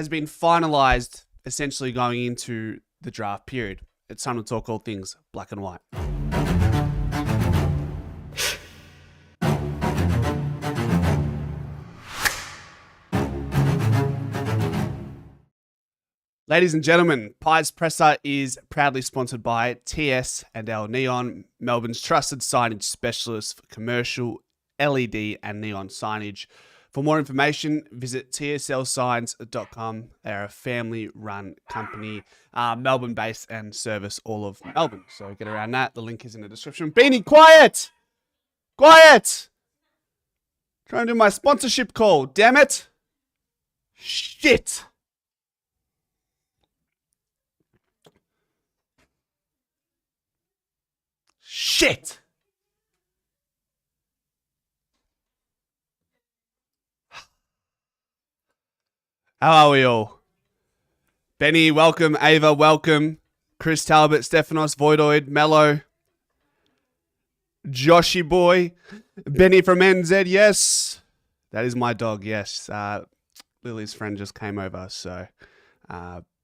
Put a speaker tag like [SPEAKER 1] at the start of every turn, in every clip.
[SPEAKER 1] been finalized, essentially going into the draft period. It's time to talk all things black and white. Ladies and gentlemen, Pies Presser is proudly sponsored by TS and L Neon, Melbourne's trusted signage specialist for commercial, LED and neon signage. For more information, visit tslsigns.com. They're a family-run company, Melbourne-based and service all of Melbourne. So get around that. The link is in the description. Beanie, quiet! Quiet! Trying to do my sponsorship call, damn it! Shit! Shit! How are we all? Benny, welcome. Ava, welcome. Chris Talbot, Stephanos, Voidoid, Mello, Joshy Boy, Benny from NZ, yes. That is my dog, yes. Lily's friend just came over, so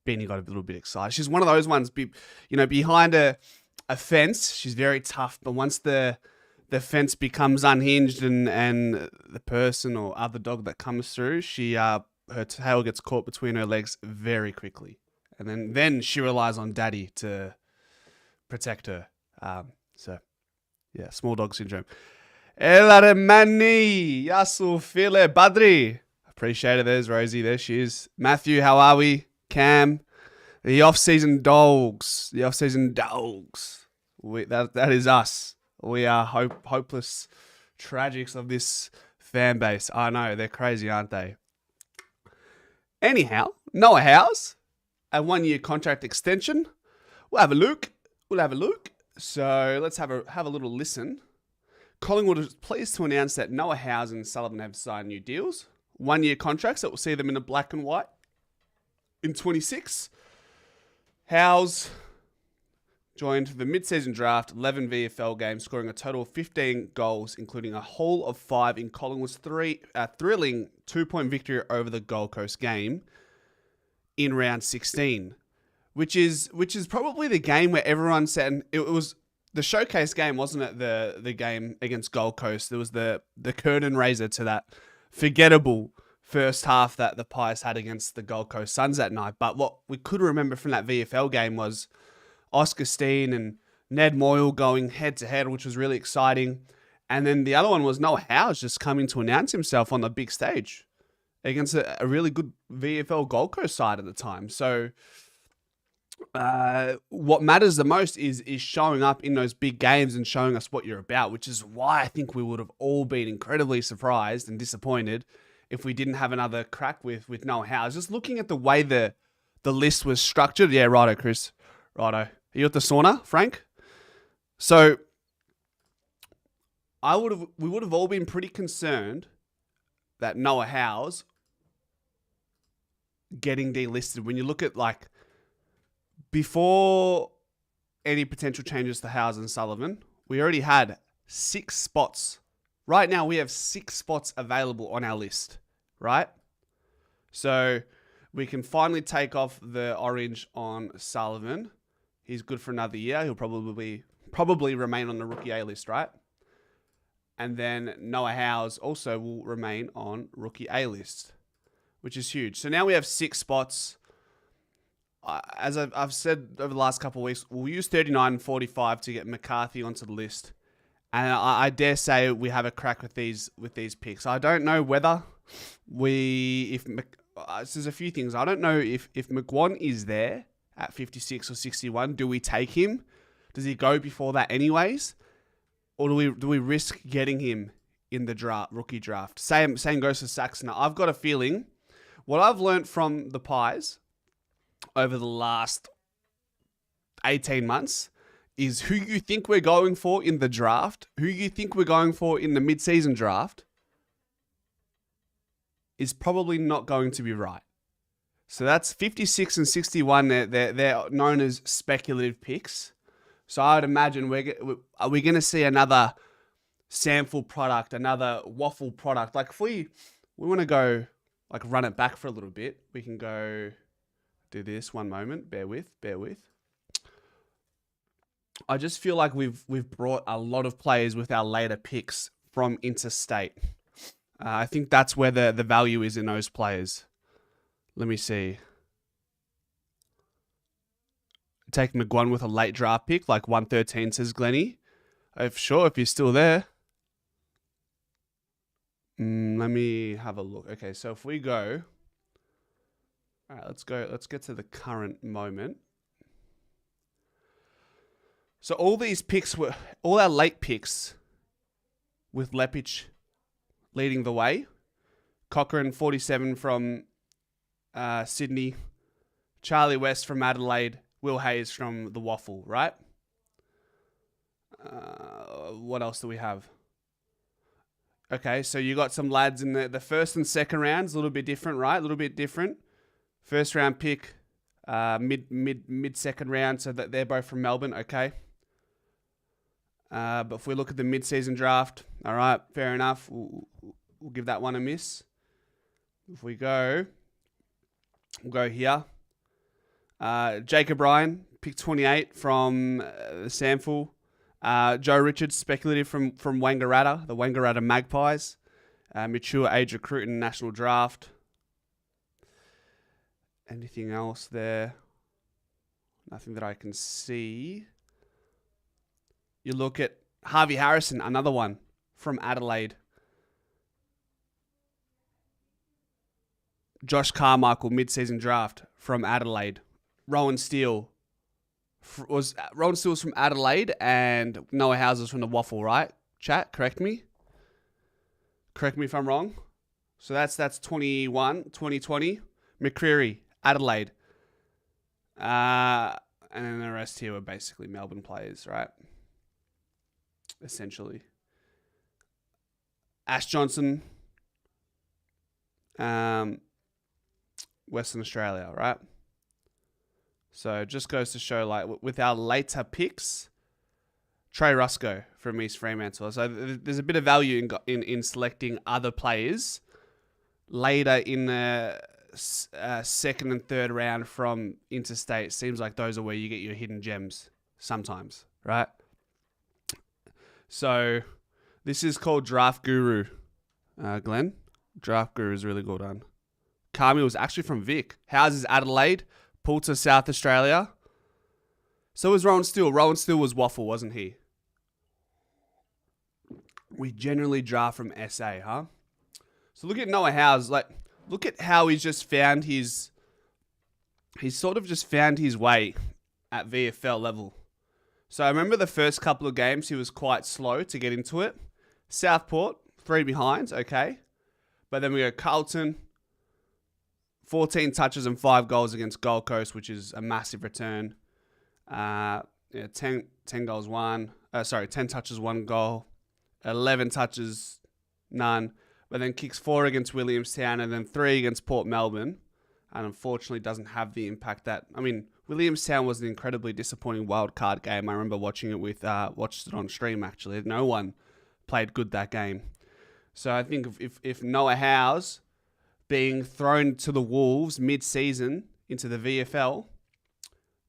[SPEAKER 1] Benny got a little bit excited. She's one of those ones, behind a fence, she's very tough, but once the fence becomes unhinged and the person or other dog that comes through, her tail gets caught between her legs very quickly. And then she relies on daddy to protect her. Small dog syndrome. Elaremani, Yasu File Badri. Appreciate it. There's Rosie. There she is. Matthew, how are we? Cam. The off-season dogs. The off-season dogs. That is us. We are hopeless tragics of this fan base. I know, they're crazy, aren't they? Anyhow, Noah House, a 1-year contract extension. We'll have a look. So let's have a little listen. Collingwood is pleased to announce that Noah House and Sullivan have signed new deals. 1-year contracts that will see them in the black and white in 26. House joined the mid-season draft, 11 VFL games, scoring a total of 15 goals, including a haul of 5 in Collingwood's thrilling 2-point victory over the Gold Coast game in round 16, which is probably the game where everyone said, and it was the showcase game, wasn't it? The game against Gold Coast. There was the curtain raiser to that forgettable first half that the Pies had against the Gold Coast Suns that night. But what we could remember from that VFL game was Oscar Steen and Ned Moyle going head-to-head, which was really exciting. And then the other one was Noah House just coming to announce himself on the big stage against a really good VFL Gold Coast side at the time. So what matters the most is showing up in those big games and showing us what you're about, which is why I think we would have all been incredibly surprised and disappointed if we didn't have another crack with Noah House. Just looking at the way the list was structured. Yeah, righto, Chris. Righto. Are you at the sauna, Frank? So we would have all been pretty concerned that Noah House getting delisted. When you look at before any potential changes to House and Sullivan, we already had 6 spots. Right now we have 6 spots available on our list, right? So we can finally take off the orange on Sullivan. He's good for another year. He'll probably remain on the rookie A list, right? And then Noah House also will remain on rookie A list, which is huge. So now we have 6 spots. As I've said over the last couple of weeks, we'll use 39 and 45 to get McCarthy onto the list. And I dare say we have a crack with these picks. I don't know whether there's a few things. I don't know if McGuan is there at 56 or 61, do we take him? Does he go before that anyways? Or do we risk getting him in the rookie draft? Same goes for Saxon. I've got a feeling what I've learned from the Pies over the last 18 months is who you think we're going for in the draft, who you think we're going for in the mid-season draft is probably not going to be right. So that's 56 and 61. They're known as speculative picks. So I would imagine are we going to see another sample product, another waffle product? Like if we want to go like run it back for a little bit, we can go do this. One moment. Bear with. I just feel like we've brought a lot of players with our later picks from interstate. I think that's where the value is in those players. Let me see. Take McGuan with a late draft pick, like 113, says Glenny. Sure, if you're still there. Let me have a look. Okay, so if we go... All right, let's go. Let's get to the current moment. So all these picks were... All our late picks with Lepic leading the way. Cochrane, 47 from Sydney. Charlie West from Adelaide. Will Hayes from the Waffle, right? What else do we have? Okay, so you got some lads in the first and second rounds, a little bit different, right? A little bit different. First round pick, mid second round, so that they're both from Melbourne, okay. But if we look at the mid-season draft, all right, fair enough. We'll give that one a miss. If we go, we'll go here. Jacob Ryan, pick 28 from the Samful. Joe Richards, speculative from Wangaratta, the Wangaratta Magpies. Mature age recruit in national draft. Anything else there? Nothing that I can see. You look at Harvey Harrison, another one from Adelaide. Josh Carmichael, mid-season draft from Adelaide. Rowan Steele was from Adelaide, and Noah Houses from the Waffle, right? Chat, correct me. Correct me if I'm wrong. So that's 2020. McCreary, Adelaide. And then the rest here were basically Melbourne players, right? Essentially. Ash Johnson, Western Australia, right? So it just goes to show, like, with our later picks, Trey Rusco from East Fremantle. So there's a bit of value in selecting other players later in the second and third round from interstate. Seems like those are where you get your hidden gems sometimes, right? So this is called Draft Guru, Glenn. Draft Guru is really good done. Carmi was actually from Vic. Houses Adelaide. Poulter, South Australia. So was Rowan Steele. Rowan Steele was Waffle, wasn't he? We generally draft from SA, huh? So look at Noah Howes. Like, look at how he's just found his... He's sort of just found his way at VFL level. So I remember the first couple of games, he was quite slow to get into it. Southport, 3 behinds, okay. But then we go Carlton... 14 touches and 5 goals against Gold Coast, which is a massive return. 10 goals, 10 touches, 1 goal. 11 touches, none. But then kicks 4 against Williamstown and then 3 against Port Melbourne. And unfortunately doesn't have the impact that... I mean, Williamstown was an incredibly disappointing wildcard game. I remember watching it watched it on stream, actually. No one played good that game. So I think if Noah Howes... being thrown to the Wolves mid-season into the VFL,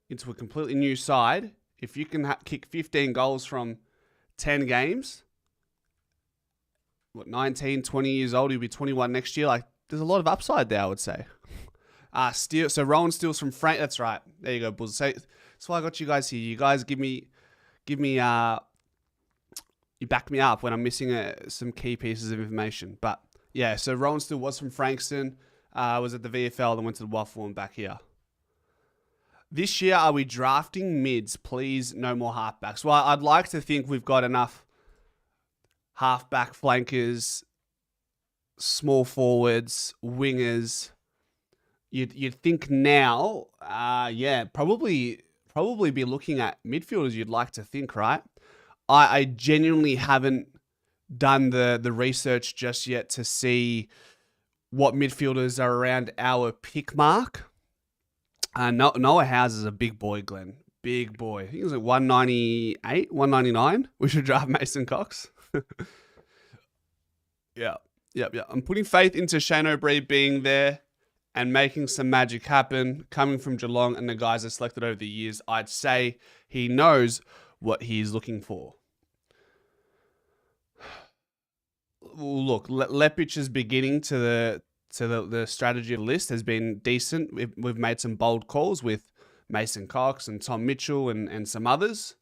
[SPEAKER 1] into a completely new side, if you can kick 15 goals from 10 games, 19, 20 years old, he'll be 21 next year. Like, there's a lot of upside there, I would say. So Rowan Steele's from Frank. That's right. There you go, Bulls. So that's why I got you guys here. You guys give me, you back me up when I'm missing some key pieces of information. But yeah, so Rowan Steele was from Frankston, was at the VFL, then went to the Waffle and back here. This year, are we drafting mids? Please, no more halfbacks. Well, I'd like to think we've got enough halfback flankers, small forwards, wingers. You'd think now, probably be looking at midfielders. You'd like to think, right? I genuinely haven't done the research just yet to see what midfielders are around our pick mark. Noah Howes is a big boy, Glenn. Big boy. I think he was like 198, 199. We should draft Mason Cox. Yeah. Yep. I'm putting faith into Shane O'Brien being there and making some magic happen. Coming from Geelong and the guys that selected over the years, I'd say he knows what he's looking for. Well, look, Lepic's beginning to the strategy list has been decent. We've made some bold calls with Mason Cox and Tom Mitchell and some others.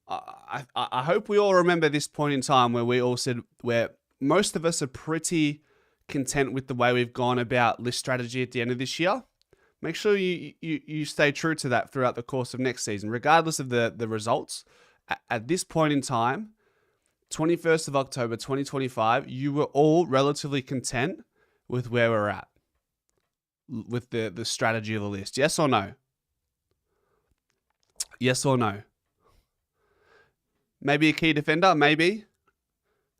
[SPEAKER 1] I hope we all remember this point in time where we all said where most of us are pretty content with the way we've gone about list strategy at the end of this year. Make sure you stay true to that throughout the course of next season, regardless of the results. At this point in time, 21st of October 2025, you were all relatively content with where we're at with the strategy of the list. Yes or no? Yes or no? Maybe a key defender, maybe.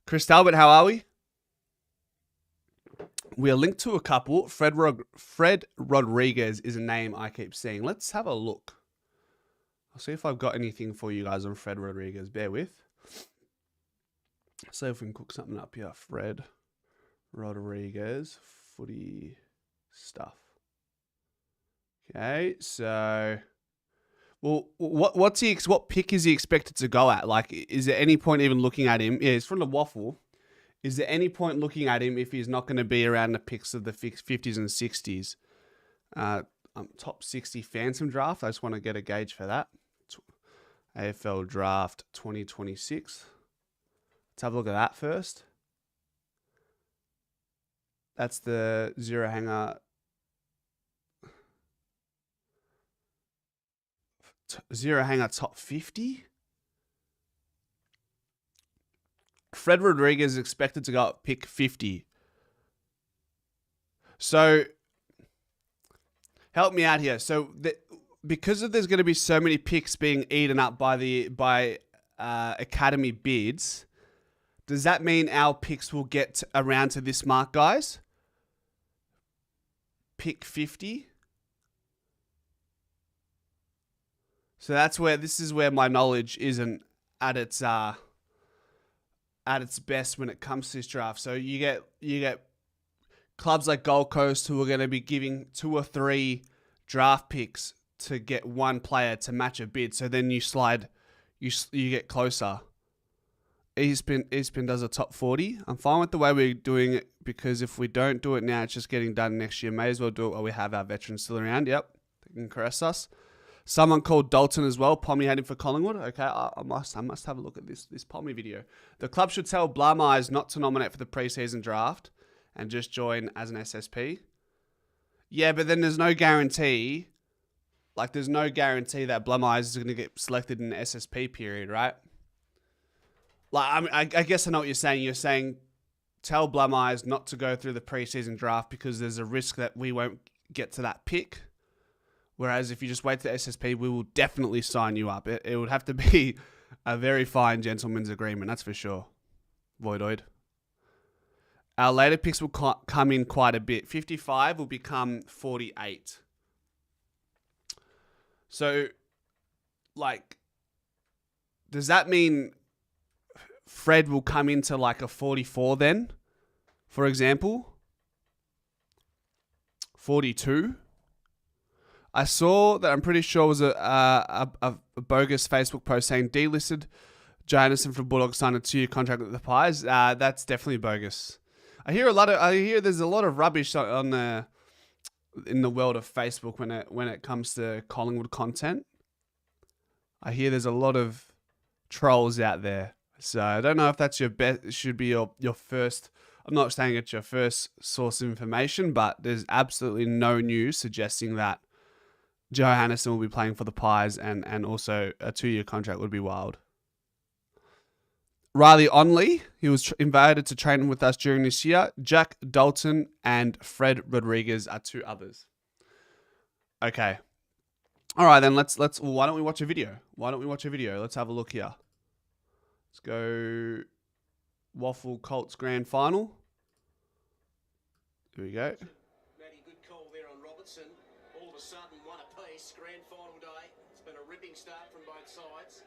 [SPEAKER 1] Chris Talbot, how are we? We are linked to a couple. Fred Rodriguez is a name I keep seeing. Let's have a look. I'll see if I've got anything for you guys on Fred Rodriguez. Bear with. See if we can cook something up here. Fred Rodriguez, footy stuff. Okay, so, well, what pick is he expected to go at? Like, is there any point even looking at him? Yeah, he's from the Waffle. Is there any point looking at him if he's not going to be around the picks of the 50s and 60s? Top 60 Phantom draft. I just want to get a gauge for that. AFL draft 2026. Let's have a look at that first. That's the Zero Hanger. Zero Hanger top 50. Fred Rodriguez is expected to go at pick 50. So, help me out here. So, because there's going to be so many picks being eaten up by academy bids, does that mean our picks will get around to this mark, guys? Pick 50. So this is where my knowledge isn't at its best when it comes to this draft. So you get clubs like Gold Coast who are going to be giving 2 or 3 draft picks to get one player to match a bid. So then you get closer. Eastpin does a top 40. I'm fine with the way we're doing it because if we don't do it now, it's just getting done next year. May as well do it while we have our veterans still around. Yep, they can caress us. Someone called Dalton as well. Pommy had him for Collingwood. Okay, I must have a look at this Pommy video. The club should tell Blum Eyes not to nominate for the preseason draft and just join as an SSP. Yeah, but then there's no guarantee. Like, there's no guarantee that Blum Eyes is going to get selected in the SSP period, right? Like, I guess I know what you're saying. You're saying tell Blum Eyes not to go through the preseason draft because there's a risk that we won't get to that pick. Whereas if you just wait to the SSP, we will definitely sign you up. It would have to be a very fine gentleman's agreement, that's for sure. Voidoid. Our later picks will come in quite a bit. 55 will become 48. So, like, does that mean Fred will come into like a 44 then, for example? 42? I saw that I'm pretty sure was a bogus Facebook post saying delisted Janison from Bulldogs signed a 2-year contract with the Pies. That's definitely bogus. I hear there's a lot of rubbish in the world of Facebook when it comes to Collingwood content. I hear there's a lot of trolls out there. So I don't know if that's your best. Should be your first. I'm not saying it's your first source of information, but there's absolutely no news suggesting that Johannisen will be playing for the Pies and also a 2-year contract would be wild. Riley Onley, he was invited to train with us during this year. Jack Dalton and Fred Rodriguez are 2 others. Okay. All right, then let's why don't we watch a video? Let's have a look here. Let's go Waffle Colts Grand Final. Here we go.
[SPEAKER 2] Matty, good call there on Robertson. All of a sudden, one apiece, grand final day. It's been a ripping start from both sides.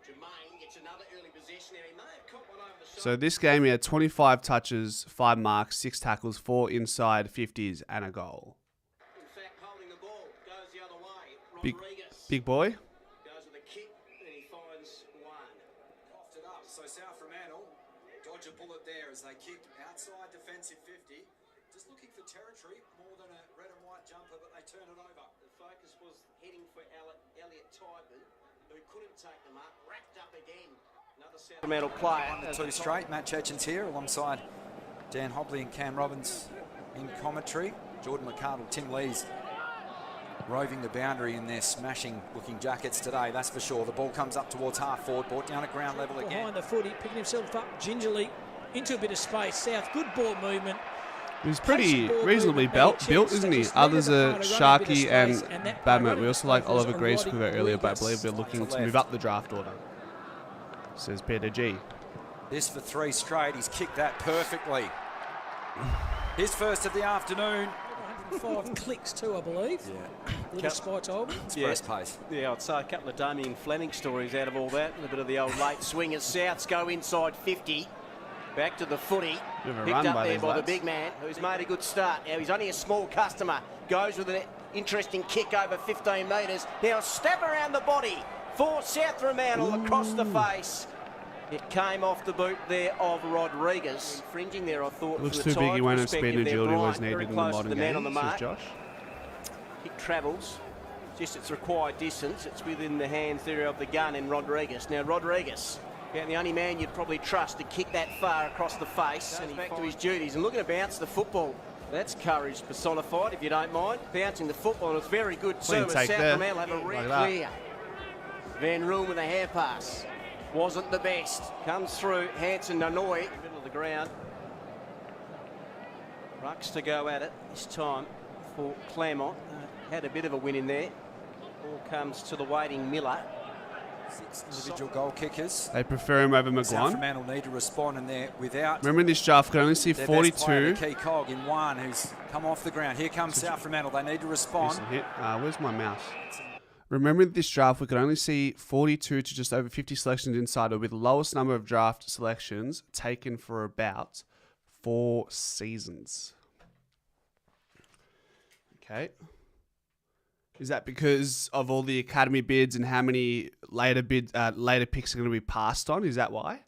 [SPEAKER 2] Jermaine gets another early possession there. He may have caught one over the shoulder.
[SPEAKER 1] So this game, he had 25 touches, 5 marks, 6 tackles, 4 inside 50s, and a goal.
[SPEAKER 2] In fact, holding the ball goes the other way.
[SPEAKER 1] Big,
[SPEAKER 2] Rodriguez
[SPEAKER 1] big boy.
[SPEAKER 2] goes with a kick and he finds one.
[SPEAKER 3] Coughed it up. So South Fremantle dodge a bullet there as they kicked outside defensive 50. Just looking for territory more than a red and white jumper, but they turn it over.
[SPEAKER 2] The focus was heading for Elliot Tyburn, who couldn't take them up. Racked up again. Another South Fremantle player.
[SPEAKER 3] 1-2 straight. Matt Chechen's here alongside Dan Hobley and Cam Robbins in commentary. Jordan McCardle, Tim Lees roving the boundary in their smashing looking jackets today, that's for sure. The ball comes up towards half forward, brought down at ground level again.
[SPEAKER 4] Behind the footy, picking himself up gingerly into a bit of space. South, good ball movement.
[SPEAKER 1] He's pretty reasonably built, isn't he? Others are Sharky and Badman. We also like Oliver Greaves, we were earlier, but I believe we're looking to move up the draft order, says Peter G.
[SPEAKER 3] This for 3 straight. He's kicked that perfectly. His first of the afternoon.
[SPEAKER 4] 105 clicks too, I believe.
[SPEAKER 3] Yeah.
[SPEAKER 4] Little spot over.
[SPEAKER 3] Express pace.
[SPEAKER 2] Yeah, I'd say a couple of Damien Fleming stories out of all that. A bit of the old late swing as Souths go inside 50. Back to the footy.
[SPEAKER 1] Bit of a
[SPEAKER 2] Picked
[SPEAKER 1] run
[SPEAKER 2] up
[SPEAKER 1] by
[SPEAKER 2] there
[SPEAKER 1] these
[SPEAKER 2] by the
[SPEAKER 1] lads.
[SPEAKER 2] big man, who's made a good start. Now, he's only a small customer. Goes with an interesting kick over 15 metres. Now, stab around the body for South Fremantle across the face. It came off the boot there of Rodriguez. Infringing there, I thought.
[SPEAKER 1] Looks
[SPEAKER 2] from
[SPEAKER 1] too
[SPEAKER 2] the
[SPEAKER 1] big, he
[SPEAKER 2] Tigers'
[SPEAKER 1] won't have speed and
[SPEAKER 2] perspective there.
[SPEAKER 1] agility was
[SPEAKER 2] Bryant
[SPEAKER 1] needed
[SPEAKER 2] very
[SPEAKER 1] in the
[SPEAKER 2] close to
[SPEAKER 1] modern
[SPEAKER 2] the man
[SPEAKER 1] game,
[SPEAKER 2] on the
[SPEAKER 1] says
[SPEAKER 2] mark.
[SPEAKER 1] Josh.
[SPEAKER 2] Kick travels. Just its required distance. It's within the hands there of the gun in Rodriguez. Now Rodriguez, the only man you'd probably trust to kick that far across the face. And he's back to his duties and looking to bounce the football. That's courage personified, if you don't mind. Bouncing the football, and it's very good
[SPEAKER 1] Clean
[SPEAKER 2] service.
[SPEAKER 1] take
[SPEAKER 2] South
[SPEAKER 1] there.
[SPEAKER 2] Fremantle have a
[SPEAKER 1] Like
[SPEAKER 2] red
[SPEAKER 1] that.
[SPEAKER 2] clear. Van Roon with a hair pass. Wasn't the best. Comes through Hanson Nanoy, middle of the ground. Rucks to go at it this time for Claremont. Had a bit of a win in there. Ball comes to the waiting Miller.
[SPEAKER 3] 6 individual goal kickers.
[SPEAKER 1] They prefer him over
[SPEAKER 3] South
[SPEAKER 1] McGuan.
[SPEAKER 3] Fremantle need to respond in there without
[SPEAKER 1] Remember in this draft, we could only see
[SPEAKER 3] their best player,
[SPEAKER 1] 42.
[SPEAKER 3] the key cog in one, who's come off the ground. Here comes South Fremantle. They need to respond.
[SPEAKER 1] Decent hit. Where's my mouse? Remember in this draft, we could only see 42 to just over 50 selections inside, with the lowest number of draft selections taken for about 4 seasons. Okay. Is that because of all the academy bids and how many later picks are going to be passed on? Is that why?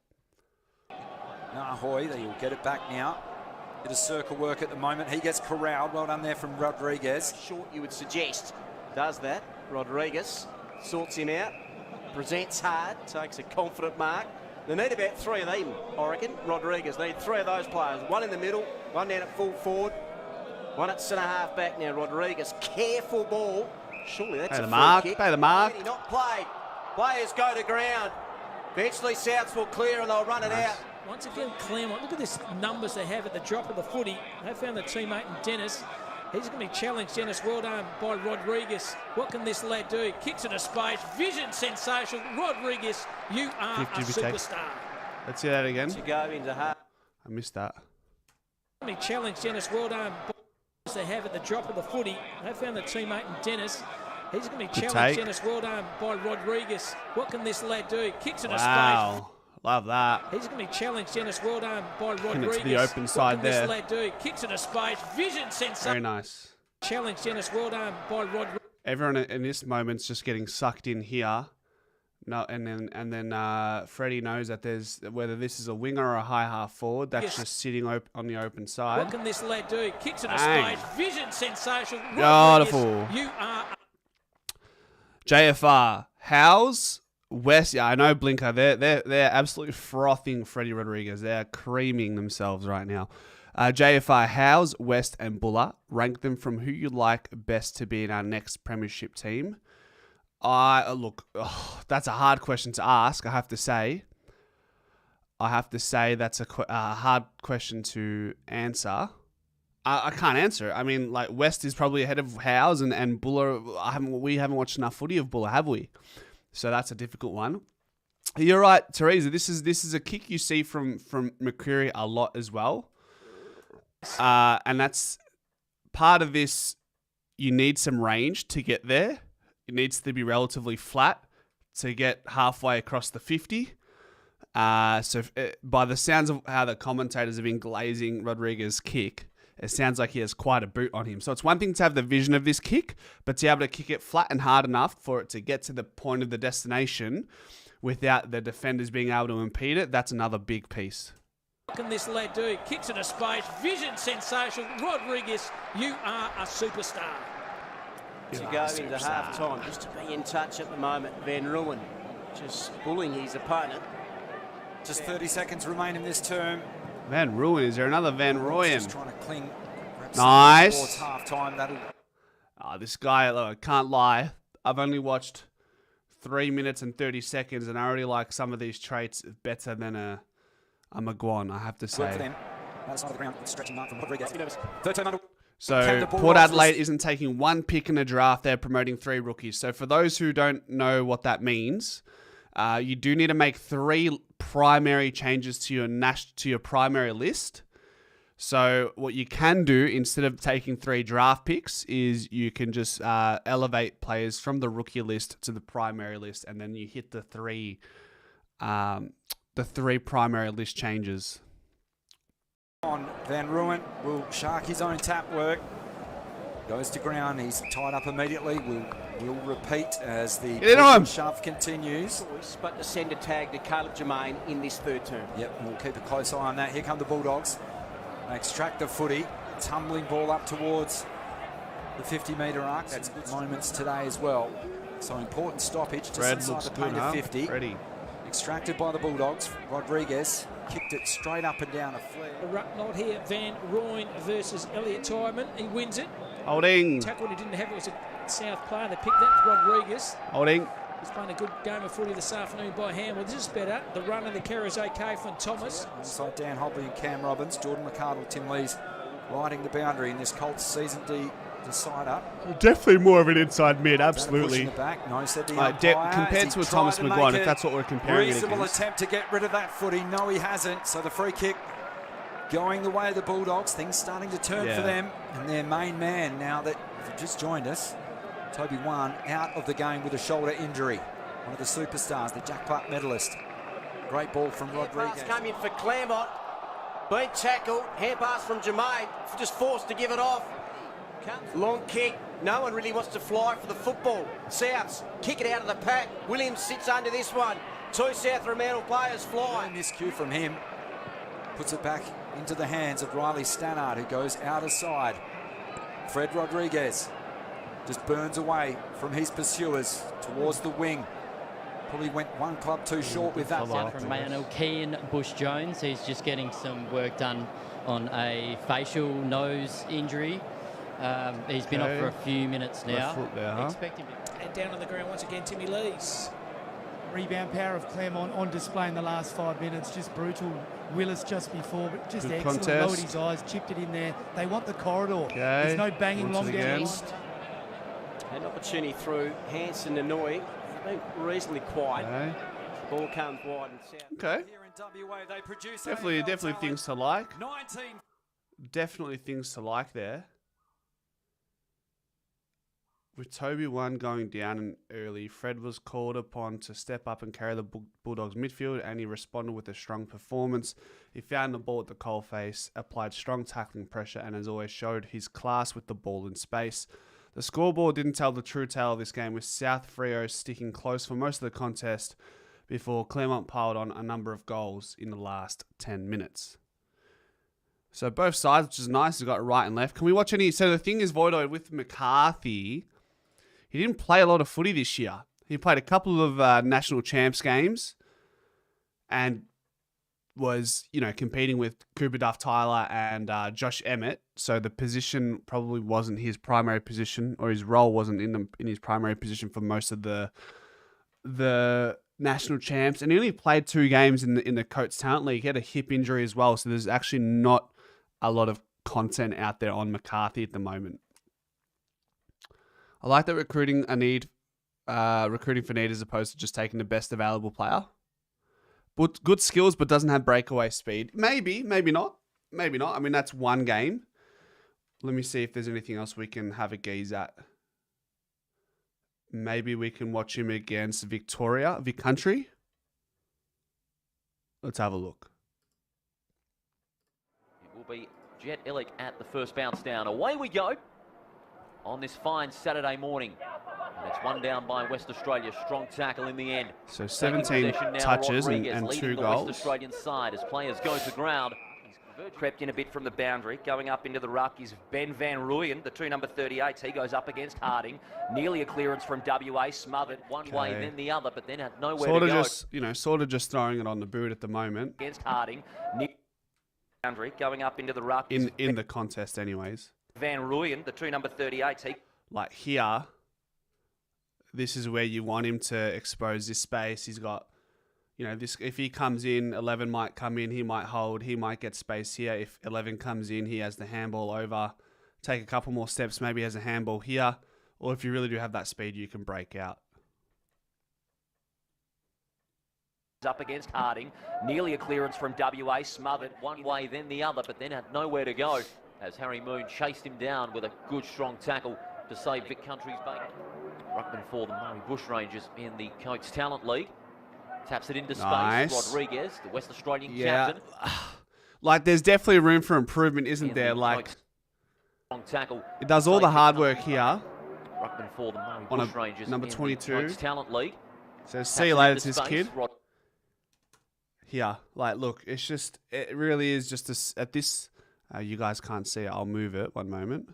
[SPEAKER 3] Nahoy, he'll get it back now. Bit of circle work at the moment. He gets corralled. Well done there from Rodriguez.
[SPEAKER 2] Short, you would suggest. Does that. Rodriguez sorts him out. Presents hard. Takes a confident mark. They need about 3 of them, I reckon. Rodriguez need 3 of those players. One in the middle, one down at full forward, one at centre half back now. Rodriguez, careful ball. Surely that's
[SPEAKER 1] Pay
[SPEAKER 2] a
[SPEAKER 1] the
[SPEAKER 2] free
[SPEAKER 1] mark,
[SPEAKER 2] kick.
[SPEAKER 1] pay the mark.
[SPEAKER 2] Already not played. Players go to ground. Eventually Souths will clear and they'll run it out.
[SPEAKER 4] Once again, Claremont, look at this numbers they have at the drop of the footy. They found their teammate in Dennis. He's going to be challenged, Dennis. Well done by Rodriguez. What can this lad do? Kicks into space. Vision sensational. Rodriguez, you are a
[SPEAKER 1] 50 take.
[SPEAKER 4] superstar.
[SPEAKER 1] Let's see that again.
[SPEAKER 2] To go into half.
[SPEAKER 1] I missed that.
[SPEAKER 4] Be challenged, Dennis. Well done. They have at the drop of the footy. They found their teammate in Dennis. He's going to be
[SPEAKER 1] Good
[SPEAKER 4] challenged,
[SPEAKER 1] take.
[SPEAKER 4] Dennis. Well done by Rodriguez. What can this lad do? Kicks into space.
[SPEAKER 1] Wow. Love that.
[SPEAKER 4] He's going to be challenged, Dennis. Well done by
[SPEAKER 1] Kicking it
[SPEAKER 4] Rodriguez.
[SPEAKER 1] to the open side
[SPEAKER 4] what can
[SPEAKER 1] there.
[SPEAKER 4] This lad do? Kicks into space. Vision
[SPEAKER 1] Very
[SPEAKER 4] sensation.
[SPEAKER 1] nice.
[SPEAKER 4] Challenge, Dennis. Well done by Rodriguez.
[SPEAKER 1] Everyone in this moment's just getting sucked in here. No, and then Freddie knows that there's whether this is a winger or a high half forward that's
[SPEAKER 4] Yes.
[SPEAKER 1] just sitting on the open
[SPEAKER 4] What
[SPEAKER 1] side.
[SPEAKER 4] can this lad do? Kicks into
[SPEAKER 1] Bang.
[SPEAKER 4] space. Vision sensation.
[SPEAKER 1] Beautiful.
[SPEAKER 4] You are.
[SPEAKER 1] JFR, Howes, West. Yeah, I know Blinker. They're absolutely frothing Freddie Rodriguez. They're creaming themselves right now. JFR, Howes, West, and Buller. Rank them from who you like best to be in our next premiership team. That's a hard question to ask. I have to say that's a hard question to answer. I can't answer it. I mean, like West is probably ahead of Howes and Buller. We haven't watched enough footy of Buller, have we? So that's a difficult one. You're right, Teresa. This is a kick you see from McCreary a lot as well, and that's part of this. You need some range to get there. It needs to be relatively flat to get halfway across the 50. By the sounds of how the commentators have been glazing Rodriguez's kick, it sounds like he has quite a boot on him. So it's one thing to have the vision of this kick, but to be able to kick it flat and hard enough for it to get to the point of the destination without the defenders being able to impede it, that's another big piece.
[SPEAKER 4] What can this lad do? Kicks into space. Vision sensational. Rodriguez, you are a superstar.
[SPEAKER 2] To go into half-time, just to be in touch at the moment. Van Rooyen just bullying his opponent.
[SPEAKER 3] Just 30 seconds remain in this term.
[SPEAKER 1] Van Rooyen, is there another Van Rooyen?
[SPEAKER 3] Just trying to cling.
[SPEAKER 1] Nice.
[SPEAKER 3] Towards half-time.
[SPEAKER 1] This guy, look, I can't lie. I've only watched 3 minutes and 30 seconds, and I already like some of these traits better than a Maguire, I have to
[SPEAKER 3] Work for
[SPEAKER 1] say.
[SPEAKER 3] them. Other side of the ground, stretching mark from Rodriguez. Third term under.
[SPEAKER 1] So Port Adelaide isn't taking one pick in a draft. They're promoting 3 rookies. So for those who don't know what that means, you do need to make 3 primary changes to your primary list. So what you can do instead of taking 3 draft picks is you can just elevate players from the rookie list to the primary list, and then you hit the 3 primary list changes.
[SPEAKER 3] On Van Rooyen will shark his own tap work. Goes to ground. He's tied up immediately. Will repeat as the push and shove continues.
[SPEAKER 2] But to send a tag to Caleb Jermaine in this third term.
[SPEAKER 3] Yep, we'll keep a close eye on that. Here come the Bulldogs. They extract the footy. Tumbling ball up towards the 50-metre arc. That's good moments today as well. So important stoppage just inside the paint of 50.
[SPEAKER 1] Ready.
[SPEAKER 3] Extracted by the Bulldogs. Rodriguez kicked it straight up and down a flare.
[SPEAKER 4] The ruck knot here. Van Rooyen versus Elliot Tyman. He wins it.
[SPEAKER 1] Holding.
[SPEAKER 4] Tackle when he didn't have it was a South player. They picked that with Rodriguez.
[SPEAKER 1] Holding.
[SPEAKER 4] He's playing a good game of footy this afternoon by hand. Well, this is better. The run of the carry is okay from Thomas.
[SPEAKER 3] Alongside Dan Hobley and Cam Robbins, Jordan McArdle, Tim Lees riding the boundary in this Colts season decider.
[SPEAKER 1] Definitely more of an inside mid, absolutely.
[SPEAKER 3] The back. No, said the umpire,
[SPEAKER 1] compared to a Thomas Maguire, if that's what we're comparing it against.
[SPEAKER 3] Reasonable attempt to get rid of that footy. No, he hasn't. So the free kick going the way of the Bulldogs. Things starting to turn for them. And their main man, now that if you've just joined us, Toby Wan, out of the game with a shoulder injury. One of the superstars, the jackpot medalist. Great ball from Rodriguez.
[SPEAKER 2] Pass came in for Claremont. Been tackled. Hand pass from Jermaine. Just forced to give it off. Long kick. No one really wants to fly for the football. Souths kick it out of the pack. Williams sits under this one. 2 South Fremantle players fly.
[SPEAKER 3] Miscue from him. Puts it back into the hands of Riley Stannard, who goes out of side. Fred Rodriguez just burns away from his pursuers towards the wing. Probably went one club too short with that one.
[SPEAKER 5] From Manuel Kean Bush Jones, he's just getting some work done on a facial nose injury. He's been off for a few minutes now. Expect him to...
[SPEAKER 4] And down on the ground once again, Timmy Lees.
[SPEAKER 6] Rebound power of Claremont on display in the last 5 minutes. Just brutal. Willis just before, but just
[SPEAKER 1] good
[SPEAKER 6] excellent.
[SPEAKER 1] contest.
[SPEAKER 6] Lowered his eyes, chipped it in there. They want the corridor. There's no banging long down the line.
[SPEAKER 2] An opportunity through Hanson and Noi. Been reasonably quiet. Ball comes wide and South.
[SPEAKER 1] Okay.
[SPEAKER 3] Here in WA, they produce
[SPEAKER 1] Definitely things to like.
[SPEAKER 3] 19.
[SPEAKER 1] Definitely things to like there. With Toby Wan going down early, Fred was called upon to step up and carry the Bulldogs midfield, and he responded with a strong performance. He found the ball at the coalface, applied strong tackling pressure, and as always showed his class with the ball in space. The scoreboard didn't tell the true tale of this game, with South Freo sticking close for most of the contest before Claremont piled on a number of goals in the last 10 minutes. So both sides, which is nice, we've got right and left. Can we watch any... So the thing is, Voidoid, with McCarthy, he didn't play a lot of footy this year. He played a couple of national champs games and was, competing with Cooper Duff-Tyler and Josh Emmett. So the position probably wasn't his primary position, or his role wasn't in his primary position for most of the national champs. And he only played 2 games in the Coates Talent League. He had a hip injury as well. So there's actually not a lot of content out there on McCarthy at the moment. I like that recruiting for need as opposed to just taking the best available player. But good skills, but doesn't have breakaway speed. Maybe not. Maybe not. I mean, that's one game. Let me see if there's anything else we can have a gaze at. maybe we can watch him against Victoria, Vic Country. Let's have a look.
[SPEAKER 7] It will be Jet Illick at the first bounce down. Away we go on this fine Saturday morning. And it's one down by West Australia. Strong tackle in the end.
[SPEAKER 1] So 17 touches and 2 goals.
[SPEAKER 7] West Australian side as players go to ground.
[SPEAKER 8] Crept in a bit from the boundary. Going up into the ruck is Ben Van Rooyen, the 2 number 38s. He goes up against Harding. Nearly a clearance from WA, smothered.
[SPEAKER 7] One way, then the other, but then had nowhere
[SPEAKER 1] sort
[SPEAKER 7] to
[SPEAKER 1] of
[SPEAKER 7] go.
[SPEAKER 1] Just, sort of just throwing it on the boot at the moment.
[SPEAKER 8] Against Harding. Boundary. Going up into the ruck.
[SPEAKER 1] In the contest anyways.
[SPEAKER 8] Van Rooyen, the 2 number 38s.
[SPEAKER 1] Like here, this is where you want him to expose this space. He's got... this if he comes in, 11 might come in, he might hold, he might get space here. If 11 comes in, he has the handball over, take a couple more steps, maybe has a handball here. Or if you really do have that speed, you can break out.
[SPEAKER 8] Up against Harding, nearly a clearance from WA, smothered.
[SPEAKER 7] One way, then the other, but then had nowhere to go as Harry Moon chased him down with a good, strong tackle to save Vic Country's bacon. Ruckman for the Murray Bushrangers in the Coates Talent League. Taps it into space.
[SPEAKER 1] Nice.
[SPEAKER 7] Rodriguez, the West Australian captain.
[SPEAKER 1] Like, there's definitely room for improvement, isn't there? Like,
[SPEAKER 7] strong tackle.
[SPEAKER 1] It does all the hard work here.
[SPEAKER 7] Ruckman for the Murray
[SPEAKER 1] On
[SPEAKER 7] Bushrangers
[SPEAKER 1] number
[SPEAKER 7] in
[SPEAKER 1] 22.
[SPEAKER 7] the Coates Talent League.
[SPEAKER 1] So see you later to this kid. Here, like, look, it's just, it really is just at this. You guys can't see it. I'll move it. One moment.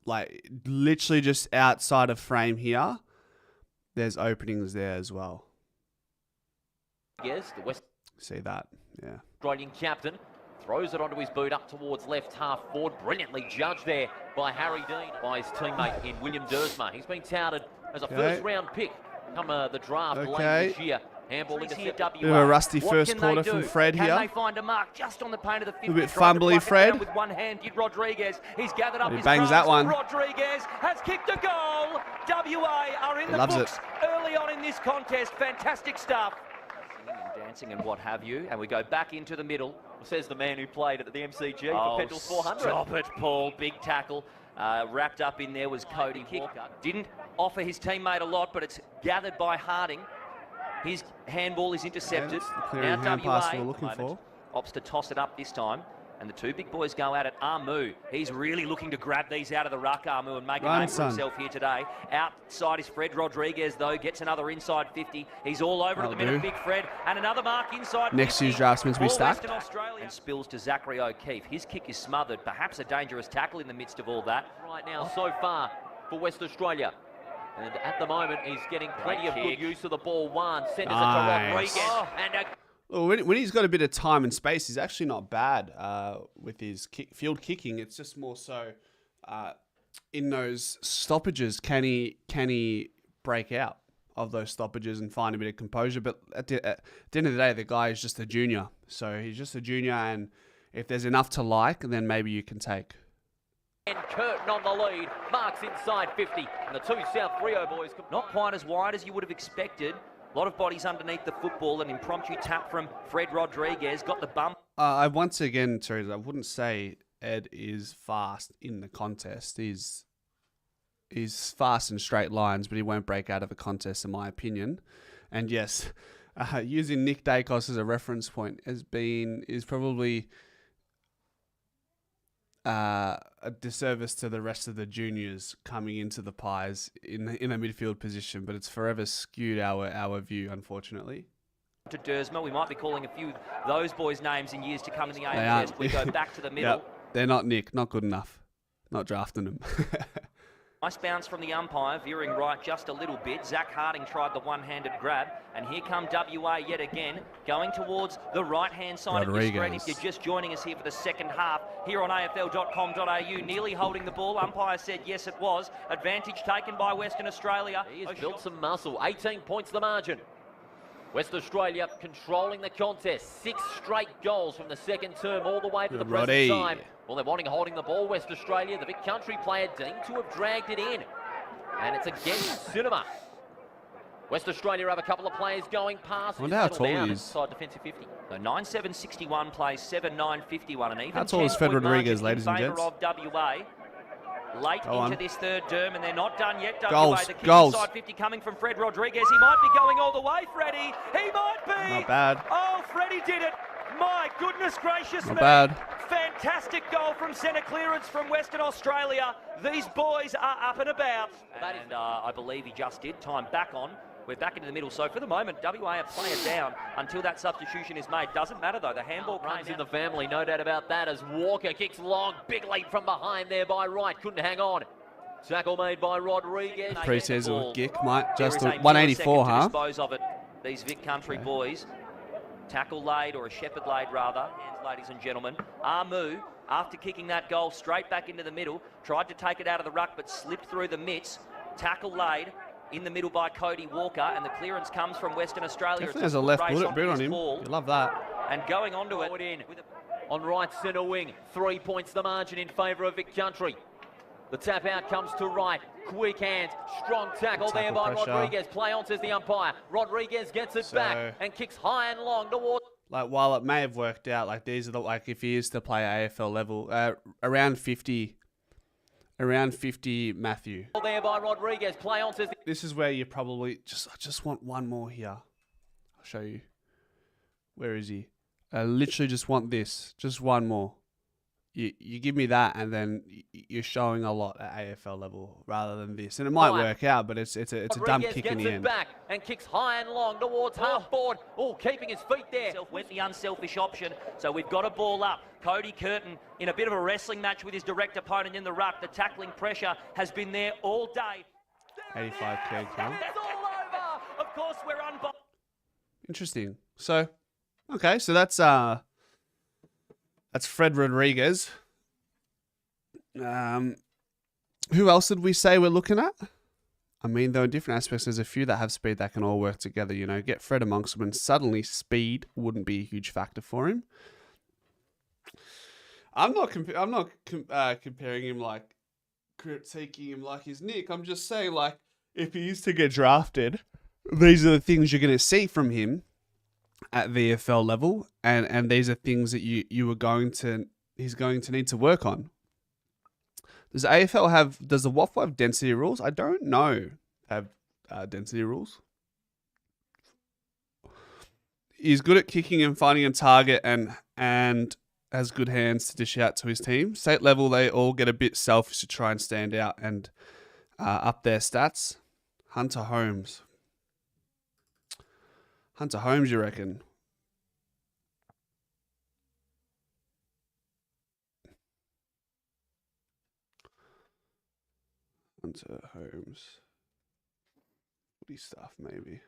[SPEAKER 1] Like literally just outside of frame here, there's openings there as well.
[SPEAKER 7] Yes, the West
[SPEAKER 1] See that? Yeah.
[SPEAKER 7] Australian captain throws it onto his boot up towards left half forward. Brilliantly judged there by Harry Dean, by his teammate in William Dersma. He's been touted as a first round pick come the draft late this year. Handball into
[SPEAKER 1] Bit of a rusty first quarter from Fred here.
[SPEAKER 8] Can they find a mark just on the paint of the 50?
[SPEAKER 1] A bit fumbly, Fred.
[SPEAKER 8] With one hand, did Rodriguez. He's gathered up
[SPEAKER 1] He
[SPEAKER 8] his
[SPEAKER 1] bangs that one.
[SPEAKER 8] Rodriguez has kicked a goal. WA are in the books early on in this contest. Fantastic stuff. Dancing and what have you. And we go back into the middle.
[SPEAKER 7] Says the man who played at the MCG for Pendles 400.
[SPEAKER 8] Stop it, Paul. Big tackle. Wrapped up in there was Cody Walker. Didn't offer his teammate a lot, but it's gathered by Harding. His handball is intercepted.
[SPEAKER 1] Now
[SPEAKER 8] WA
[SPEAKER 1] pass we're looking for.
[SPEAKER 8] opts to toss it up this time. And the two big boys go at it. Amu, he's really looking to grab these out of the ruck, Amu, and make a name for himself here today. Outside is Fred Rodriguez, though, gets another inside 50. He's all over at the minute, Big Fred. And another mark inside
[SPEAKER 1] Next
[SPEAKER 8] 50.
[SPEAKER 1] year's draft's meant to be stacked.
[SPEAKER 8] Western Australia. And spills to Zachary O'Keefe. His kick is smothered. Perhaps a dangerous tackle in the midst of all that.
[SPEAKER 7] Right now, so far for West Australia. And at the moment, he's getting plenty of good use of the ball. One centers it to Rodriguez.
[SPEAKER 1] When he's got a bit of time and space, he's actually not bad with his field kicking. It's just more so in those stoppages, can he break out of those stoppages and find a bit of composure? But at the end of the day, the guy is just a junior. So he's just a junior, and if there's enough to like, then maybe you can take.
[SPEAKER 7] And Curtin on the lead, marks inside 50, and the two South Rio boys...
[SPEAKER 8] Not quite as wide as you would have expected. A lot of bodies underneath the football, an impromptu tap from Fred Rodriguez, got the bump.
[SPEAKER 1] Once again, Teresa, I wouldn't say Ed is fast in the contest. He's fast in straight lines, but he won't break out of a contest, in my opinion. And yes, using Nick Dacos as a reference point is probably a disservice to the rest of the juniors coming into the Pies in a midfield position, but it's forever skewed our view, unfortunately.
[SPEAKER 8] To Dersma, we might be calling a few of those boys' names in years to come in the AFL. We go back to the middle.
[SPEAKER 1] Yep. They're not Nick, not good enough. Not drafting them.
[SPEAKER 8] Nice bounce from the umpire, veering right just a little bit. Zach Harding tried the one-handed grab, and here come WA yet again, going towards the right-hand side of your screen. If you're just joining us here for the second half, here on AFL.com.au, nearly holding the ball. Umpire said yes, it was. Advantage taken by Western Australia.
[SPEAKER 7] He has built some muscle. 18 points the margin. West Australia controlling the contest. 6 straight goals from the second term all the way to the present time. Well, they're wanting holding the ball, West Australia. The Vic Country player deemed to have dragged it in. And it's against Cinema. West Australia have a couple of players going past.
[SPEAKER 1] I wonder how tall he is.
[SPEAKER 7] Inside defensive 50.
[SPEAKER 8] So 9.761 plays 7.951. And even
[SPEAKER 1] how tall is Fred Rodriguez, ladies and gents?
[SPEAKER 8] Of WA. late into this third term, and they're not done yet.
[SPEAKER 1] Goals,
[SPEAKER 8] The kick
[SPEAKER 1] goals.
[SPEAKER 8] inside 50 coming from Fred Rodriguez. He might be going all the way, Freddie. He might be.
[SPEAKER 1] Not bad.
[SPEAKER 8] Oh, Freddie did it. My goodness gracious me.
[SPEAKER 1] Not bad.
[SPEAKER 8] Fantastic goal from centre clearance from Western Australia. These boys are up and about. And I believe he just did. Time back on. We're back into the middle. So for the moment, WA are playing down until that substitution is made. Doesn't matter though. The handball
[SPEAKER 7] runs in the family, no doubt about that, as Walker kicks long. Big lead from behind there by Wright. Couldn't hang on. Tackle made by Rodriguez.
[SPEAKER 1] Pre-season with Gick might just 184, huh?
[SPEAKER 8] Dispose of it. These Vic Country boys. Tackle laid, or a shepherd laid rather. Hands, ladies and gentlemen. Amu, after kicking that goal straight back into the middle, tried to take it out of the ruck but slipped through the mitts. Tackle laid in the middle by Cody Walker, and the clearance comes from Western Australia.
[SPEAKER 1] Definitely has a left boot on him. You love that.
[SPEAKER 8] And going onto it.
[SPEAKER 7] On right centre wing, 3 points the margin in favour of Vic Country. The tap out comes to right. Quick hands, strong tackle there by Rodriguez. Play on, says the umpire. Rodriguez gets it back and kicks high and long towards.
[SPEAKER 1] Like, while it may have worked out, like these are the, like if he is to play AFL level, around 50 Matthew.
[SPEAKER 7] There by Rodriguez. Play on, says.
[SPEAKER 1] This is where you probably I just want one more here. I'll show you. Where is he? I literally just want this. Just one more. You give me that, and then you're showing a lot at AFL level rather than this, and it might work out, but it's a dumb kick in the end.
[SPEAKER 7] Back and kicks high and long towards half board. Oh, keeping his feet there.
[SPEAKER 8] Went the unselfish option, so we've got a ball up. Cody Curtin in a bit of a wrestling match with his direct opponent in the ruck. The tackling pressure has been there all day.
[SPEAKER 1] 85 keg, huh?
[SPEAKER 8] That's all over. Of course, we're unbound.
[SPEAKER 1] Interesting. So, okay, so that's Fred Rodriguez. Who else did we say we're looking at? I mean, though, in different aspects, there's a few that have speed that can all work together. You know, get Fred amongst them, and suddenly speed wouldn't be a huge factor for him. I'm not comparing him, like critiquing him like he's Nick. I'm just saying, like, if he is to get drafted, these are the things you're going to see from him at VFL level, and these are things that he's going to need to work on. Does the WAFL have density rules? I don't know. Have density rules? He's good at kicking and finding a target, and has good hands to dish out to his team. State level, they all get a bit selfish to try and stand out and up their stats. Hunter Holmes, you reckon? Hunter Holmes. Footy stuff, maybe.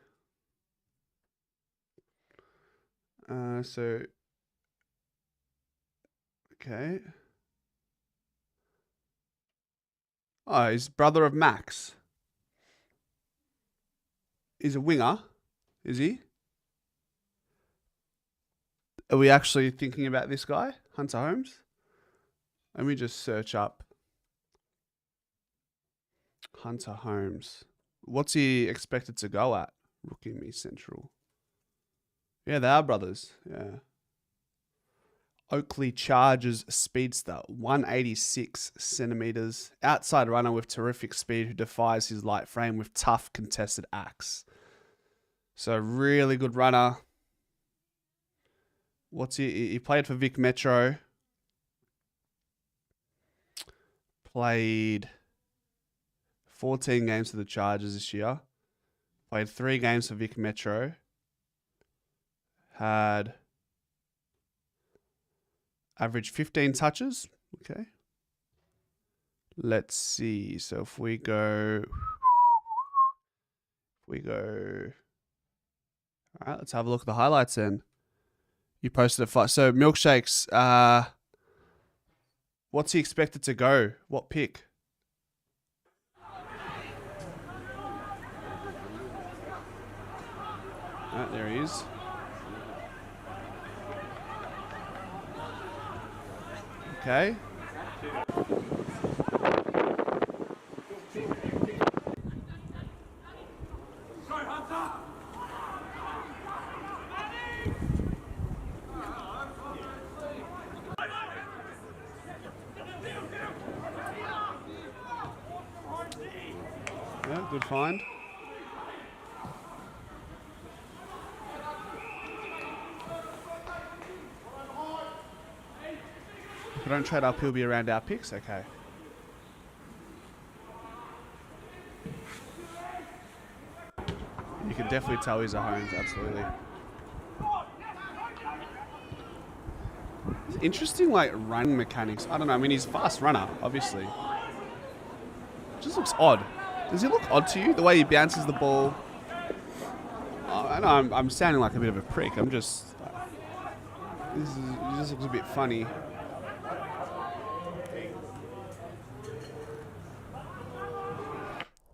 [SPEAKER 1] Okay. Oh, he's brother of Max. He's a winger, is he? Are we actually thinking about this guy, Hunter Holmes? Let me just search up Hunter Holmes. What's he expected to go at? Rookie Me Central. Yeah, they are brothers. Yeah. Oakley Chargers speedster, 186 centimeters. Outside runner with terrific speed who defies his light frame with tough contested acts. So really good runner. He played for Vic Metro. Played 14 games for the Chargers this year. Played 3 games for Vic Metro. Had average 15 touches. Okay. Let's see. So if we go. All right, let's have a look at the highlights then. You posted a fight. So Milkshakes, what's he expected to go? What pick? Right, there he is. Okay. good find. If we don't trade up, he'll be around our picks. Okay. You can definitely tell he's a Holmes, absolutely. It's interesting, like, running mechanics. I don't know. I mean, he's a fast runner, obviously. It just looks odd. Does he look odd to you? The way he bounces the ball. Oh, I know I'm sounding like a bit of a prick. I'm just... it just looks a bit funny.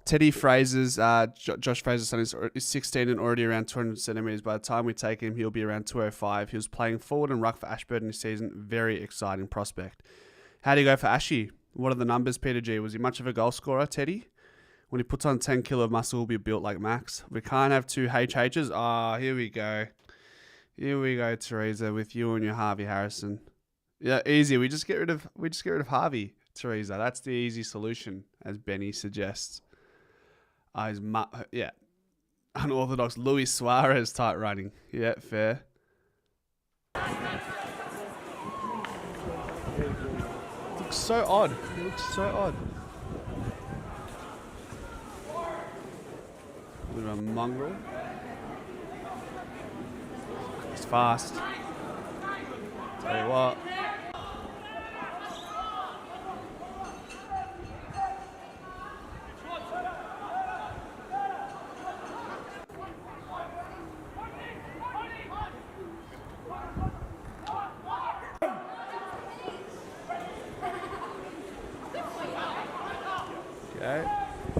[SPEAKER 1] Teddy Fraser's, Josh Fraser's son is 16 and already around 200 centimetres. By the time we take him, he'll be around 205. He was playing forward and ruck for Ashburton this season. Very exciting prospect. How do you go for Ashy? What are the numbers, Peter G? Was he much of a goal scorer, Teddy? When he puts on 10 kilo of muscle, he'll be built like Max. We can't have two HHs. Ah, here we go. Here we go, Teresa, with you and your Harvey Harrison. Yeah, easy. We just get rid of Harvey, Teresa. That's the easy solution, as Benny suggests. Yeah. Unorthodox Luis Suarez type running. Yeah, fair. Looks so odd. It looks so odd. A bit of a mongrel. He's fast. Tell you what.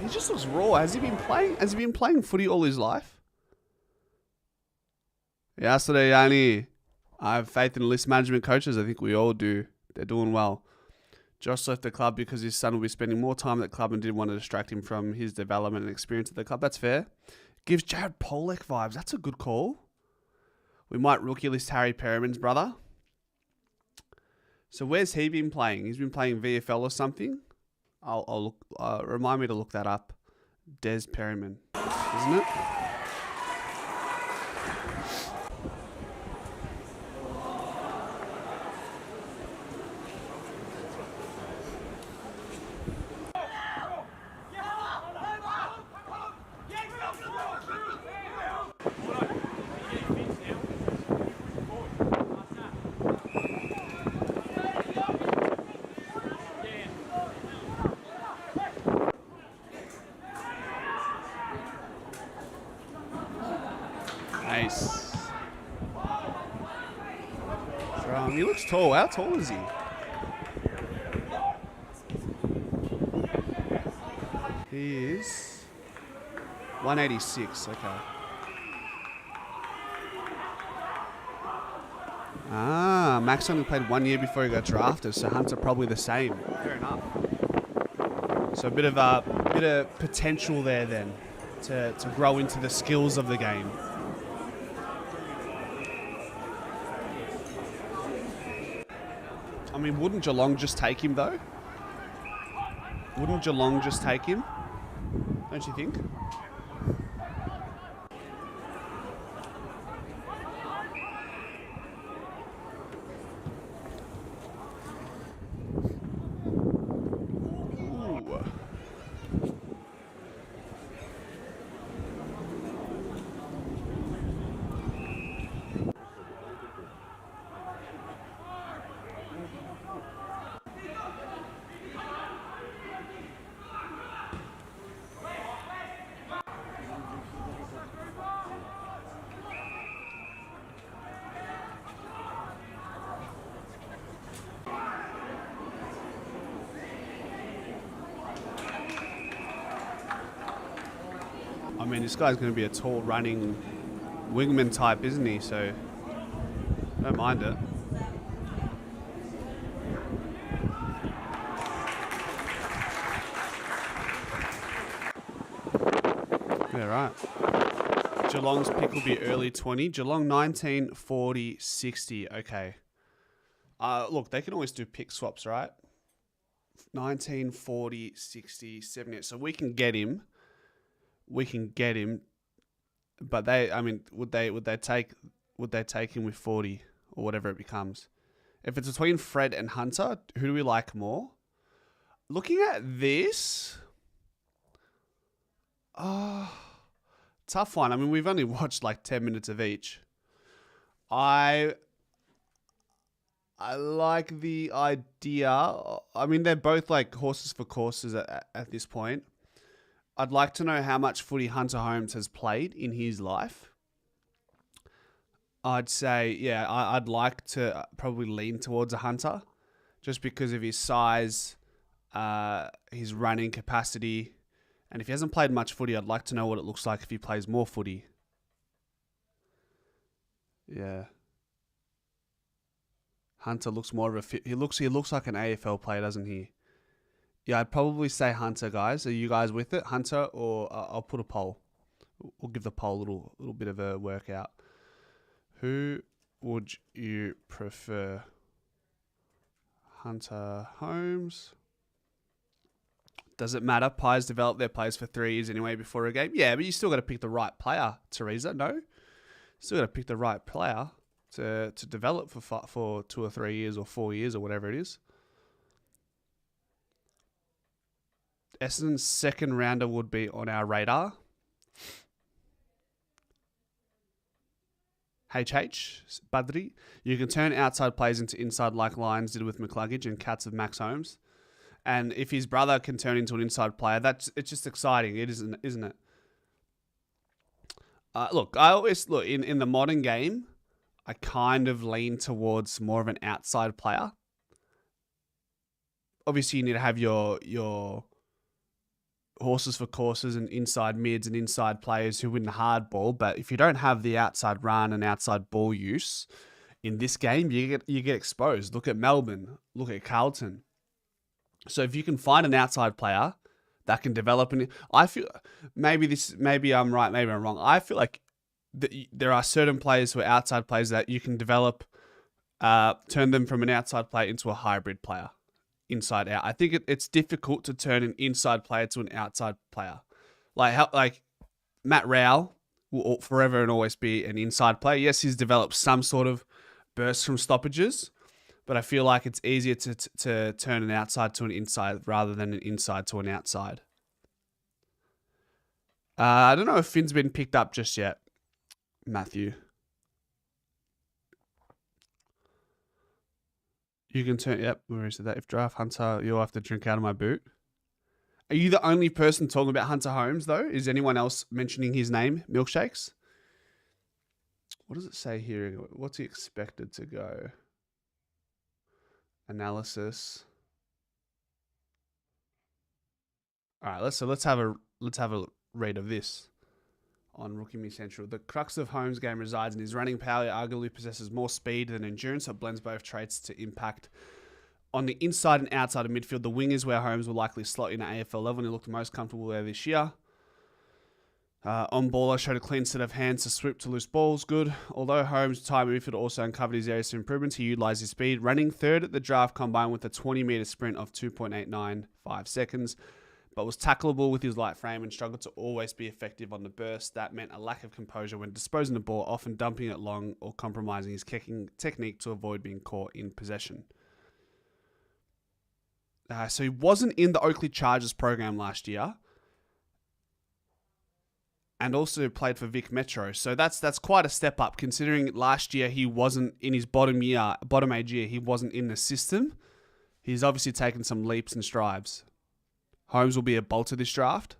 [SPEAKER 1] He just looks raw. Has he been playing footy all his life? Yesterday, Yanni. I have faith in list management coaches. I think we all do. They're doing well. Josh left the club because his son will be spending more time at the club and didn't want to distract him from his development and experience at the club. That's fair. Gives Jared Pollock vibes. That's a good call. We might rookie list Harry Perriman's brother. So where's he been playing? He's been playing VFL or something. I'll look. Remind me to look that up. Des Perryman, isn't it? Nice. He looks tall. How tall is he? He is 186. Okay. Ah, Max only played 1 year before he got drafted, so Hunter probably the same. Fair enough. So a bit of potential there then to grow into the skills of the game. I mean, wouldn't Geelong just take him, though? Wouldn't Geelong just take him? Don't you think? I mean, this guy's going to be a tall, running wingman type, isn't he? So, don't mind it. Yeah, right. Geelong's pick will be early 20. Geelong 19, 40, 60. Okay. Look, they can always do pick swaps, right? 19, 40, 60, 70. So we can get him we can get him. But would they take him with 40 or whatever it becomes? If it's between Fred and Hunter, who do we like more? Looking at this, tough one. I mean, we've only watched like 10 minutes of each. I like the idea. I mean, they're both like horses for courses at this point. I'd like to know how much footy Hunter Holmes has played in his life. I'd say, yeah, I'd like to probably lean towards a Hunter just because of his size, his running capacity. And if he hasn't played much footy, I'd like to know what it looks like if he plays more footy. Yeah. Hunter looks more of a fit. He looks like an AFL player, doesn't he? Yeah, I'd probably say Hunter, guys. Are you guys with it? Hunter, or I'll put a poll. We'll give the poll a little bit of a workout. Who would you prefer? Hunter Holmes. Does it matter? Pies develop their players for 3 years anyway before a game. Yeah, but you still got to pick the right player, Teresa. No, still got to pick the right player to develop for 2 or 3 years or 4 years or whatever it is. Essendon's second rounder would be on our radar. HH, Badri. You can turn outside plays into inside like Lions did with McCluggage and Cats of Max Holmes. And if his brother can turn into an inside player, it's just exciting, isn't it? Look, I always look in the modern game. I kind of lean towards more of an outside player. Obviously, you need to have your horses for courses and inside mids and inside players who win the hard ball. But if you don't have the outside run and outside ball use in this game, you get exposed. Look at Melbourne. Look at Carlton. So if you can find an outside player that can develop, and I feel maybe I'm right, maybe I'm wrong. I feel like there are certain players who are outside players that you can develop, turn them from an outside player into a hybrid player. Inside out. I think it's difficult to turn an inside player to an outside player. Like Matt Rowell will forever and always be an inside player. Yes, he's developed some sort of burst from stoppages, but I feel like it's easier to turn an outside to an inside rather than an inside to an outside. I don't know if Finn's been picked up just yet, Matthew. You can turn, yep, where is it that? If draft Hunter, you'll have to drink out of my boot. Are you the only person talking about Hunter Holmes, though? Is anyone else mentioning his name? Milkshakes? What does it say here? What's he expected to go? Analysis. All right, let's have a read of this on Rookie Me Central. The crux of Holmes' game resides in his running power. He arguably possesses more speed than endurance, so it blends both traits to impact on the inside and outside of midfield. The wing is where Holmes will likely slot in at AFL level, and he looked most comfortable there this year. On baller, showed a clean set of hands to sweep to loose balls. Good. Although Holmes' time in midfield also uncovered his areas of improvements, he utilised his speed, running third at the draft combined with a 20-metre sprint of 2.895 seconds. But was tackleable with his light frame and struggled to always be effective on the burst. That meant a lack of composure when disposing the ball, often dumping it long or compromising his kicking technique to avoid being caught in possession. So he wasn't in the Oakleigh Chargers program last year, and also played for Vic Metro. So that's quite a step up, considering last year he wasn't in his bottom age year. He wasn't in the system. He's obviously taken some leaps and strides. Holmes will be a bolter this draft.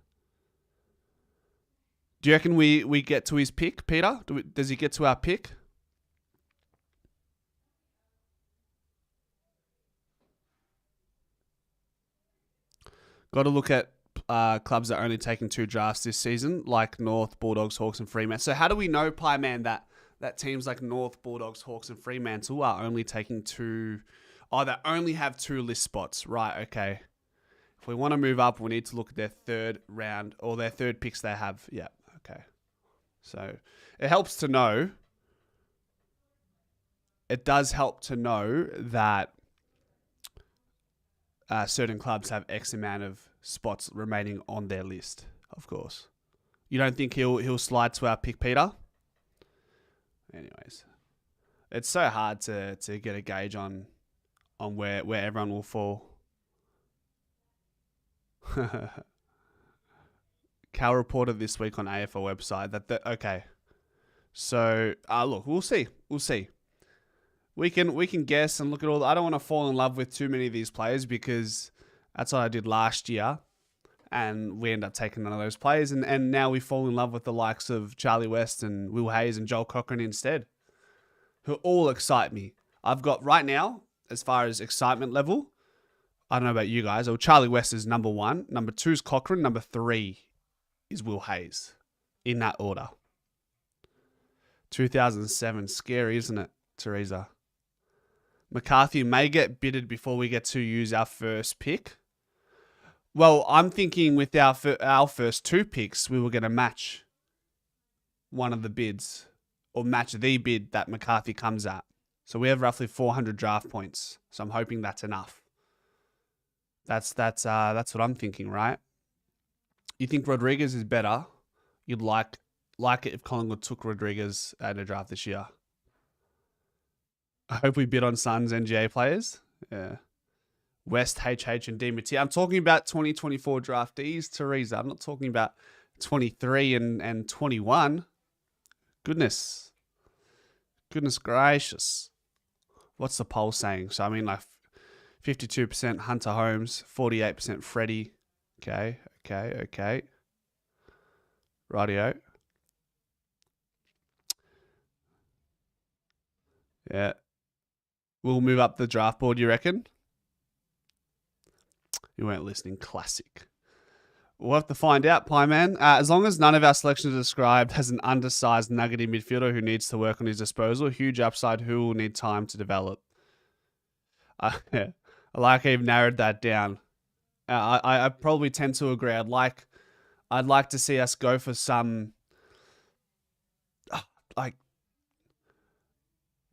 [SPEAKER 1] Do you reckon we get to his pick, Peter? Does he get to our pick? Got to look at clubs that are only taking 2 drafts this season, like North, Bulldogs, Hawks, and Fremantle. So how do we know, Pie Man, that teams like North, Bulldogs, Hawks, and Fremantle are only taking 2... Oh, they only have 2 list spots. Right, okay. If we want to move up, we need to look at their third round or their third picks they have. Yeah, okay. So it helps to know. It does help to know that certain clubs have X amount of spots remaining on their list, of course. You don't think he'll slide to our pick, Peter? Anyways, it's so hard to get a gauge on where everyone will fall. Cal reported this week on AFL website that okay. So look, we'll see. We can guess and look at all. I don't want to fall in love with too many of these players because that's what I did last year. And we end up taking none of those players. And now we fall in love with the likes of Charlie West and Will Hayes and Joel Cochran instead, who all excite me. I've got right now, as far as excitement level, I don't know about you guys. Charlie West is number 1. Number 2 is Cochran. Number 3 is Will Hayes. In that order. 2007. Scary, isn't it, Teresa? McCarthy may get bidded before we get to use our first pick. Well, I'm thinking with our first 2 picks, we were going to match one of the bids or match the bid that McCarthy comes at. So we have roughly 400 draft points. So I'm hoping that's enough. That's what I'm thinking, right? You think Rodriguez is better? You'd like it if Collingwood took Rodriguez at a draft this year. I hope we bid on Suns NGA players. Yeah. West, HH, and DMT. I'm talking about 2024 draftees, Teresa. I'm not talking about 23 and 21. Goodness gracious. What's the poll saying? So, I mean, like 52% Hunter Holmes, 48% Freddie. Okay. Rightio. Yeah. We'll move up the draft board, you reckon? You weren't listening. Classic. We'll have to find out, Pie Man. As long as none of our selections are described as an undersized nuggety midfielder who needs to work on his disposal, huge upside who will need time to develop. Yeah. I like how you've narrowed that down. I probably tend to agree. I'd like to see us go for some like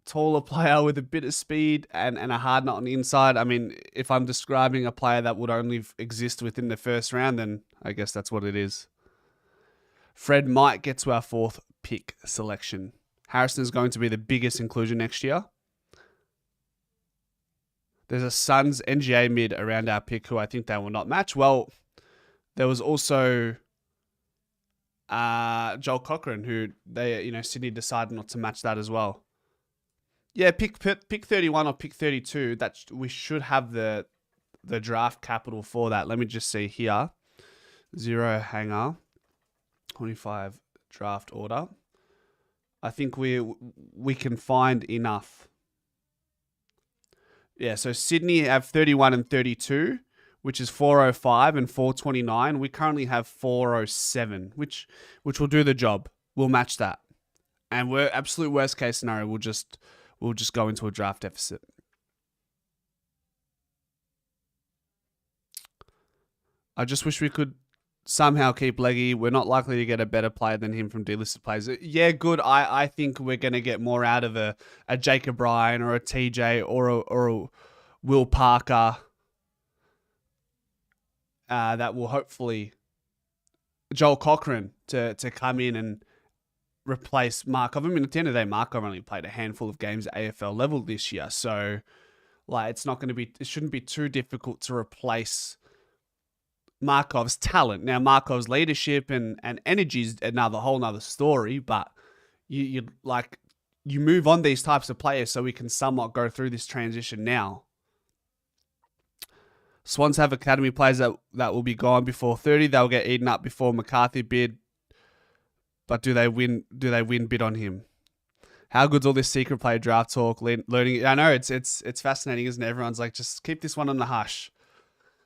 [SPEAKER 1] taller player with a bit of speed and a hard nut on the inside. I mean, if I'm describing a player that would only exist within the first round, then I guess that's what it is. Fred might get to our 4th pick selection. Harrison is going to be the biggest inclusion next year. There's a Suns NGA mid around our pick who I think they will not match. Well, there was also Joel Cochran who Sydney decided not to match that as well. Yeah, pick 31 or pick 32. That we should have the draft capital for that. Let me just see here. 0 hanger, 25 draft order. I think we can find enough. Yeah, so Sydney have 31 and 32, which is 405 and 429. We currently have 407, which will do the job. We'll match that. And we're absolute worst case scenario, we'll just go into a draft deficit. I just wish we could somehow keep Leggy. We're not likely to get a better player than him from delisted players. Yeah, good. I think we're going to get more out of a Jacob Ryan or a TJ or a Will Parker that will hopefully Joel Cochran to come in and replace Markov. I mean, at the end of the day, Markov only played a handful of games at AFL level this year. So, it shouldn't be too difficult to replace Markov's talent. Now, Markov's leadership and energy is whole nother story, but you move on these types of players so we can somewhat go through this transition now. Swans have academy players that will be gone before 30. They'll get eaten up before McCarthy bid. But do they win bid on him? How good's all this secret player draft talk? Learning. I know it's fascinating, isn't it? Everyone's like, just keep this one on the hush.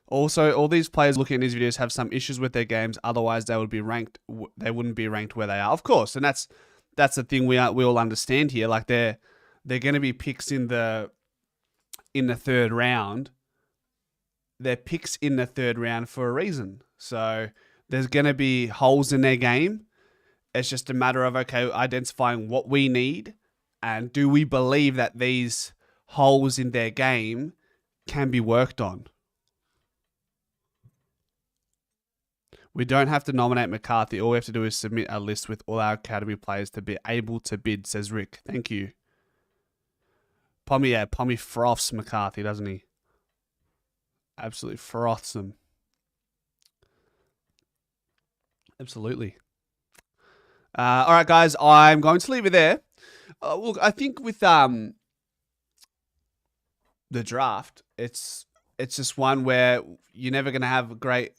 [SPEAKER 1] Also, all these players looking at these videos have some issues with their games. Otherwise, they would be ranked. They wouldn't be ranked where they are, of course. And that's the thing we all understand here. Like they're going to be picks in the 3rd round. They're picks in the 3rd round for a reason. So there's going to be holes in their game. It's just a matter of identifying what we need, and do we believe that these holes in their game can be worked on. We don't have to nominate McCarthy. All we have to do is submit a list with all our academy players to be able to bid, says Rick. Thank you. Pommy froths McCarthy, doesn't he? Absolutely froths him. Absolutely. All right, guys, I'm going to leave it there. Look, I think with the draft, it's just one where you're never going to have great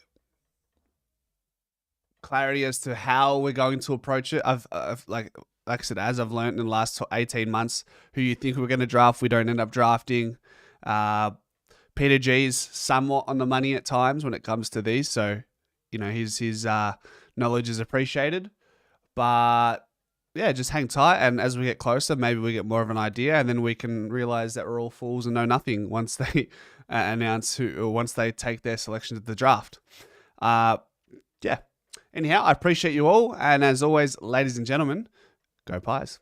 [SPEAKER 1] clarity as to how we're going to approach it. I've like I said, as I've learned in the last 18 months, who you think we're going to draft, we don't end up drafting. Peter G's somewhat on the money at times when it comes to these, so his knowledge is appreciated. But yeah, just hang tight, and as we get closer, maybe we get more of an idea, and then we can realize that we're all fools and know nothing once they announce once they take their selection at the draft. Yeah. Anyhow, I appreciate you all, and as always, ladies and gentlemen, go Pies.